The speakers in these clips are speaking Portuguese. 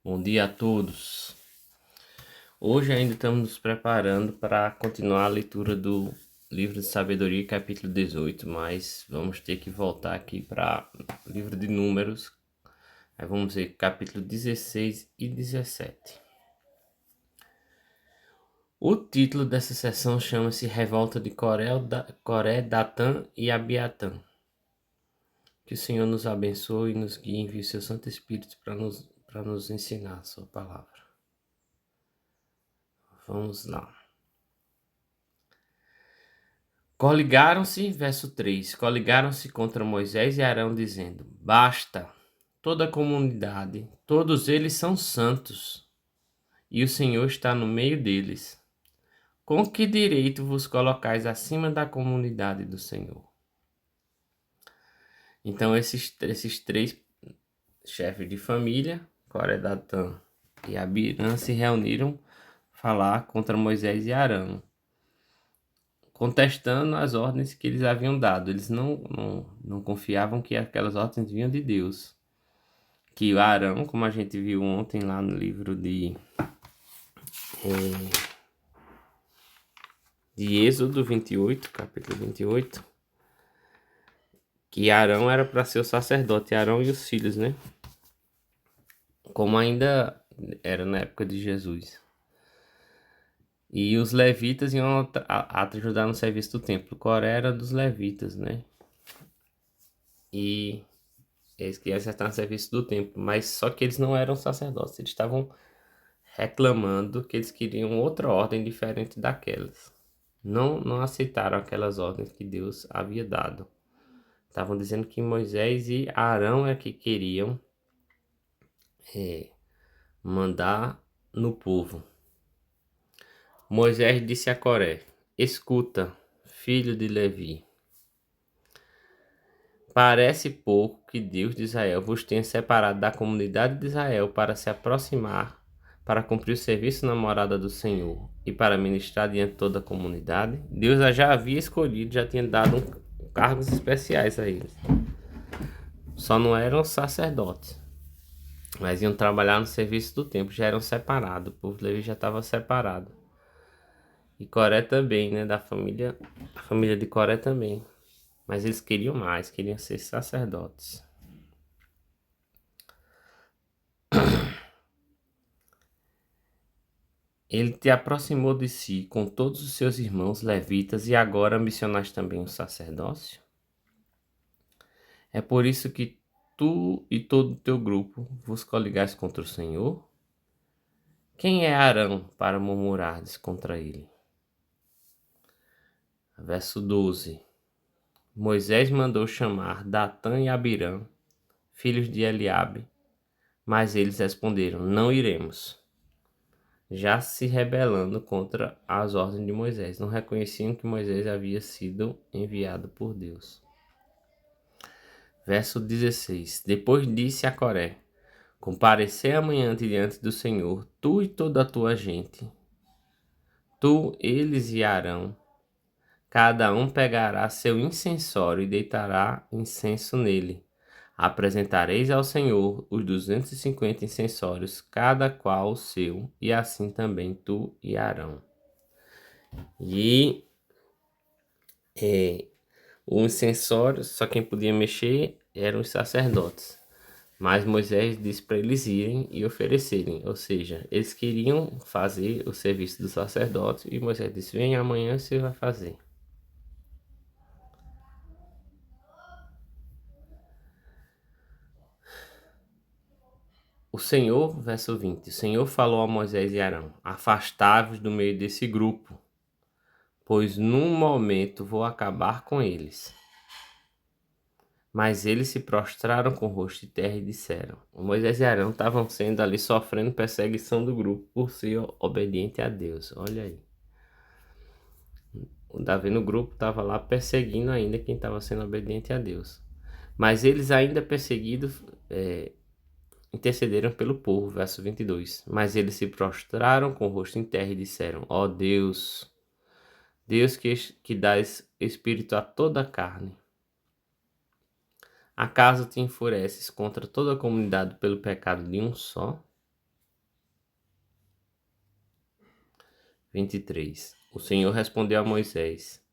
Bom dia a todos. Hoje ainda estamos nos preparando para continuar a leitura do livro de Sabedoria, capítulo 18, mas vamos ter que voltar aqui para o livro de Números. Aí vamos ver capítulo 16 e 17. O título dessa sessão chama-se Revolta de Coré, Datã e Abiatã. Que o Senhor nos abençoe e nos guie e envie o seu Santo Espírito para nos ensinar a sua palavra. Vamos lá. Coligaram-se, verso 3, coligaram-se contra Moisés e Arão, dizendo: Basta, toda a comunidade, todos eles são santos, e o Senhor está no meio deles. Com que direito vos colocais acima da comunidade do Senhor? Então esses três chefes de família, Coré, Datã e Abirã, se reuniram falar contra Moisés e Arão, contestando as ordens que eles haviam dado. Eles não confiavam que aquelas ordens vinham de Deus. Que o Arão, como a gente viu ontem lá no livro de Êxodo 28, capítulo 28, que Arão era para ser o sacerdote, Arão e os filhos, né? Como ainda era na época de Jesus. E os levitas iam ajudar no serviço do templo. Coré era dos levitas, né? E eles queriam acertar no serviço do templo, mas só que eles não eram sacerdotes. Eles estavam reclamando que eles queriam outra ordem diferente daquelas. Não aceitaram aquelas ordens que Deus havia dado. Estavam dizendo que Moisés e Arão é que queriam mandar no povo. Moisés disse a Coré: Escuta, filho de Levi. Parece pouco que Deus de Israel vos tenha separado da comunidade de Israel para se aproximar, para cumprir o serviço na morada do Senhor e para ministrar diante de toda a comunidade. Deus já havia escolhido, já tinha dado cargos especiais a eles. Só não eram sacerdotes, mas iam trabalhar no serviço do templo, já eram separados, o povo de Levi já estava separado. E Coré também, né, a família de Coré também. Mas eles queriam mais, queriam ser sacerdotes. Ele te aproximou de si com todos os seus irmãos levitas e agora ambicionais também o sacerdócio? É por isso que tu e todo o teu grupo vos coligais contra o Senhor? Quem é Arão para murmurardes contra ele? Verso 12. Moisés mandou chamar Datã e Abirã, filhos de Eliabe, mas eles responderam: Não iremos. Já se rebelando contra as ordens de Moisés, não reconheciam que Moisés havia sido enviado por Deus. Verso 16. Depois disse a Coré: Comparecer amanhã diante do Senhor, tu e toda a tua gente, tu, eles e Arão, cada um pegará seu incensório e deitará incenso nele. Apresentareis ao Senhor os 250 incensórios, cada qual o seu, e assim também tu e Arão. E o incensório, só quem podia mexer eram os sacerdotes. Mas Moisés disse para eles irem e oferecerem, ou seja, eles queriam fazer o serviço do sacerdote e Moisés disse: Vem amanhã você vai fazer. O Senhor, verso 20, o Senhor falou a Moisés e Arão: Afastai-vos do meio desse grupo, pois num momento vou acabar com eles. Mas eles se prostraram com o rosto em terra e disseram: Moisés e Arão estavam sendo ali sofrendo perseguição do grupo por ser obediente a Deus. Olha aí. O Davi no grupo estava lá perseguindo ainda quem estava sendo obediente a Deus. Mas eles ainda perseguidos intercederam pelo povo, verso 22. Mas eles se prostraram com o rosto em terra e disseram: Ó Deus, Deus que dás espírito a toda a carne, acaso te enfureces contra toda a comunidade pelo pecado de um só? 23. O Senhor respondeu a Moisés: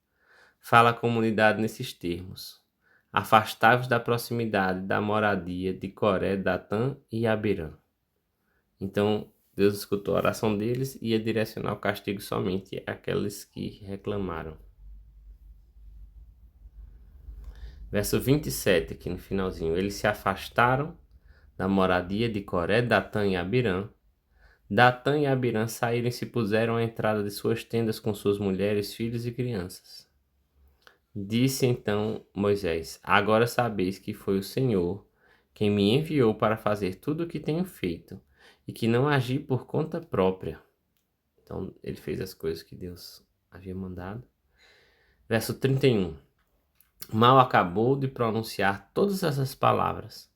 Fala à comunidade nesses termos: Afastai-vos da proximidade da moradia de Coré, Datã e Abirã. Então Deus escutou a oração deles e ia direcionar o castigo somente àqueles que reclamaram. Verso 27, aqui no finalzinho. Eles se afastaram da moradia de Coré, Datã e Abirã. Datã e Abirã saíram e se puseram à entrada de suas tendas com suas mulheres, filhos e crianças. Disse então Moisés: Agora sabeis que foi o Senhor quem me enviou para fazer tudo o que tenho feito, e que não agi por conta própria. Então ele fez as coisas que Deus havia mandado. Verso 31. Mal acabou de pronunciar todas essas palavras,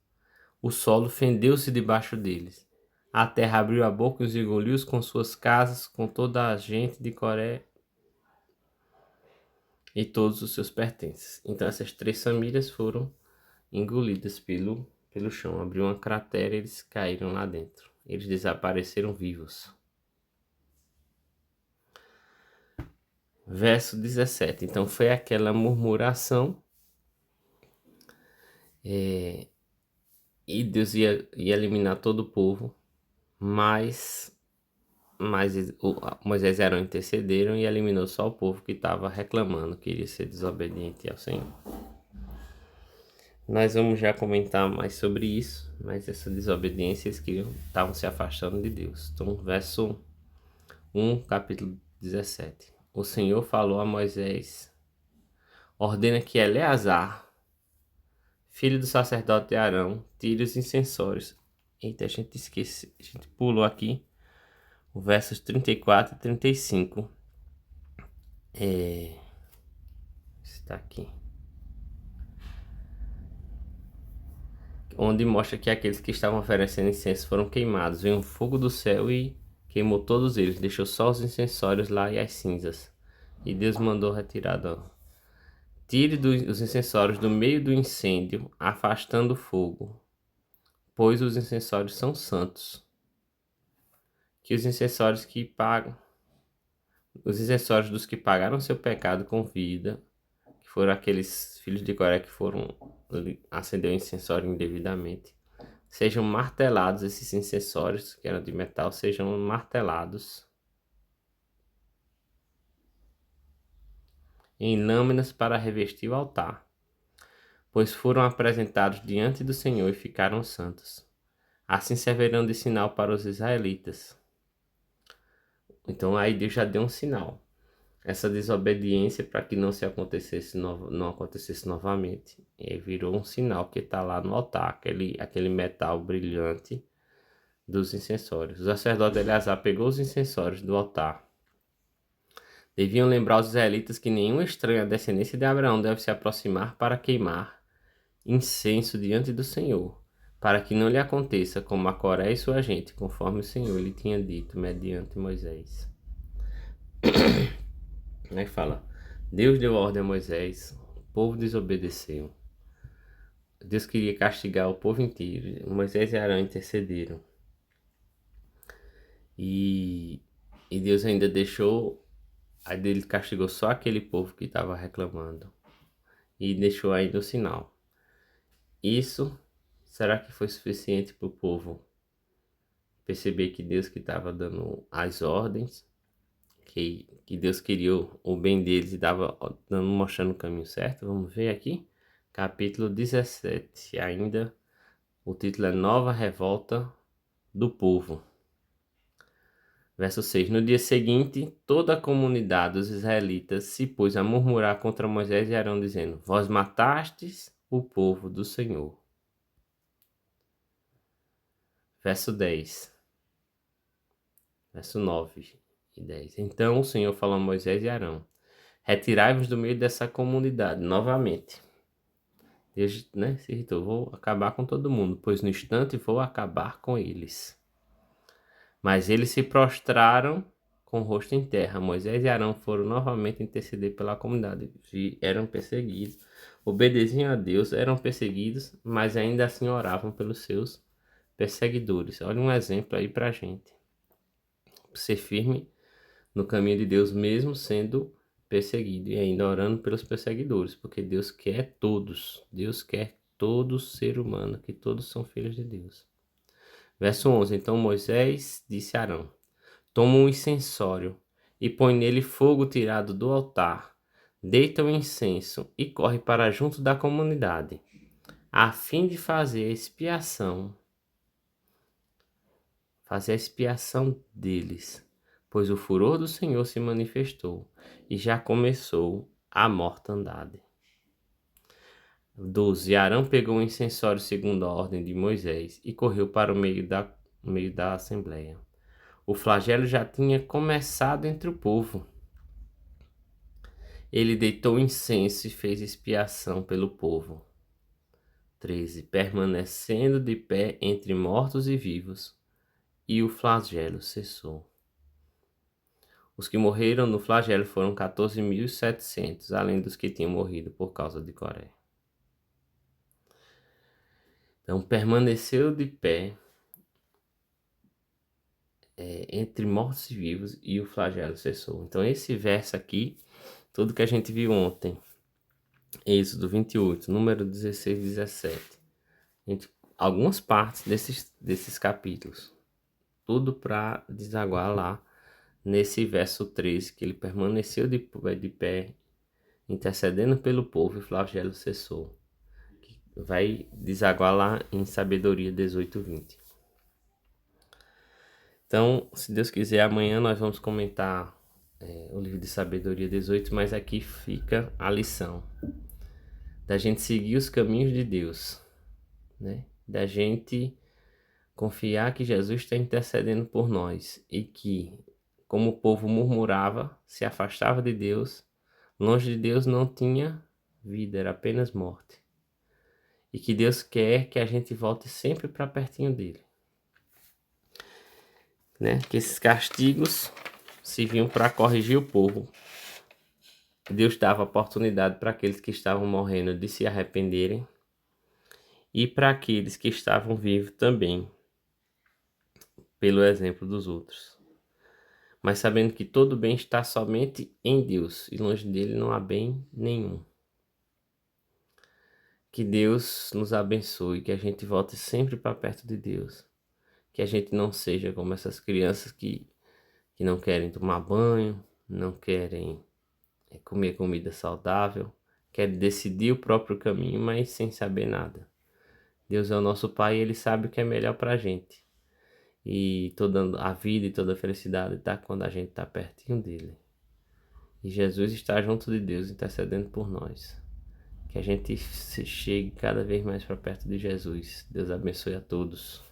o solo fendeu-se debaixo deles. A terra abriu a boca e os engoliu com suas casas, com toda a gente de Coré e todos os seus pertences. Então essas 3 famílias foram engolidas pelo chão. Abriu uma cratera e eles caíram lá dentro. Eles desapareceram vivos. Verso 17. Então foi aquela murmuração. E Deus ia eliminar todo o povo. Mas Moisés e Arão intercederam e eliminou só o povo que estava reclamando, que iria ser desobediente ao Senhor. Nós vamos já comentar mais sobre isso, mas essa desobediência eles estavam se afastando de Deus. Então, verso 1, capítulo 17. O Senhor falou a Moisés: Ordena que Eleazar, filho do sacerdote Arão, tire os incensórios. Eita, a gente pulou aqui o versos 34 e 35. Está aqui. Onde mostra que aqueles que estavam oferecendo incenso foram queimados. Veio um fogo do céu e queimou todos eles. Deixou só os incensórios lá e as cinzas. E Deus mandou retirar. Tire os incensórios do meio do incêndio, afastando o fogo, pois os incensórios são santos. Que os incensórios dos que pagaram seu pecado com vida, que foram aqueles filhos de Coré que foram acender o incensório indevidamente, sejam martelados, esses incensórios que eram de metal, sejam martelados em lâminas para revestir o altar, pois foram apresentados diante do Senhor e ficaram santos. Assim servirão de sinal para os israelitas. Então aí Deus já deu um sinal. Essa desobediência para que não acontecesse novamente. E aí virou um sinal que está lá no altar, aquele metal brilhante dos incensórios. O sacerdote Eleazar pegou os incensórios do altar. Deviam lembrar os israelitas que nenhum estranho à descendência de Abraão deve se aproximar para queimar incenso diante do Senhor, para que não lhe aconteça como a Coré e sua gente, conforme o Senhor lhe tinha dito mediante Moisés. Aí fala: Deus deu ordem a Moisés, o povo desobedeceu. Deus queria castigar o povo inteiro. Moisés e Arão intercederam. E Deus ainda deixou. Aí ele castigou só aquele povo que estava reclamando. E deixou ainda o sinal. Isso, será que foi suficiente para o povo perceber que Deus que estava dando as ordens, que Deus queria o bem deles e estava mostrando o caminho certo? Vamos ver aqui, capítulo 17, ainda o título é Nova Revolta do Povo. Verso 6. No dia seguinte, toda a comunidade dos israelitas se pôs a murmurar contra Moisés e Arão, dizendo: Vós matastes o povo do Senhor. Verso 10. Verso 9 e 10. Então o Senhor falou a Moisés e Arão: Retirai-vos do meio dessa comunidade novamente. Deus, se irritou: Vou acabar com todo mundo, pois no instante vou acabar com eles. Mas eles se prostraram com o rosto em terra. Moisés e Arão foram novamente interceder pela comunidade. Eram perseguidos, obedeciam a Deus, eram perseguidos, mas ainda assim oravam pelos seus perseguidores. Olha um exemplo aí pra gente. Ser firme no caminho de Deus, mesmo sendo perseguido e ainda orando pelos perseguidores, porque Deus quer todo ser humano, que todos são filhos de Deus. Verso 11: Então Moisés disse a Arão: Toma um incensório e põe nele fogo tirado do altar, deita o incenso e corre para junto da comunidade, a fim de fazer a expiação deles, pois o furor do Senhor se manifestou e já começou a mortandade. 12. Arão pegou o incensório segundo a ordem de Moisés e correu para o meio da assembleia. O flagelo já tinha começado entre o povo. Ele deitou incenso e fez expiação pelo povo. 13. Permanecendo de pé entre mortos e vivos, e o flagelo cessou. Os que morreram no flagelo foram 14.700, além dos que tinham morrido por causa de Coré. Então, permaneceu de pé entre mortos e vivos, e o flagelo cessou. Então, esse verso aqui, tudo que a gente viu ontem, Êxodo 28, número 16 e 17, algumas partes desses capítulos, tudo para desaguar lá nesse verso 13, que ele permaneceu de pé, intercedendo pelo povo, e o flagelo cessou. Vai desaguar lá em Sabedoria 18, 20. Então, se Deus quiser, amanhã nós vamos comentar o livro de Sabedoria 18, mas aqui fica a lição da gente seguir os caminhos de Deus, né? Da gente confiar que Jesus está intercedendo por nós e que, como o povo murmurava, se afastava de Deus, longe de Deus não tinha vida, era apenas morte. E que Deus quer que a gente volte sempre para pertinho dele, né? Que esses castigos serviam para corrigir o povo. Deus dava oportunidade para aqueles que estavam morrendo de se arrependerem e para aqueles que estavam vivos também, pelo exemplo dos outros. Mas sabendo que todo bem está somente em Deus e longe dele não há bem nenhum. Que Deus nos abençoe, que a gente volte sempre para perto de Deus. Que a gente não seja como essas crianças que não querem tomar banho, não querem comer comida saudável, querem decidir o próprio caminho, mas sem saber nada. Deus é o nosso Pai e Ele sabe o que é melhor para a gente. E toda a vida e toda a felicidade está quando a gente está pertinho dele. E Jesus está junto de Deus, intercedendo por nós. Que a gente chegue cada vez mais para perto de Jesus. Deus abençoe a todos.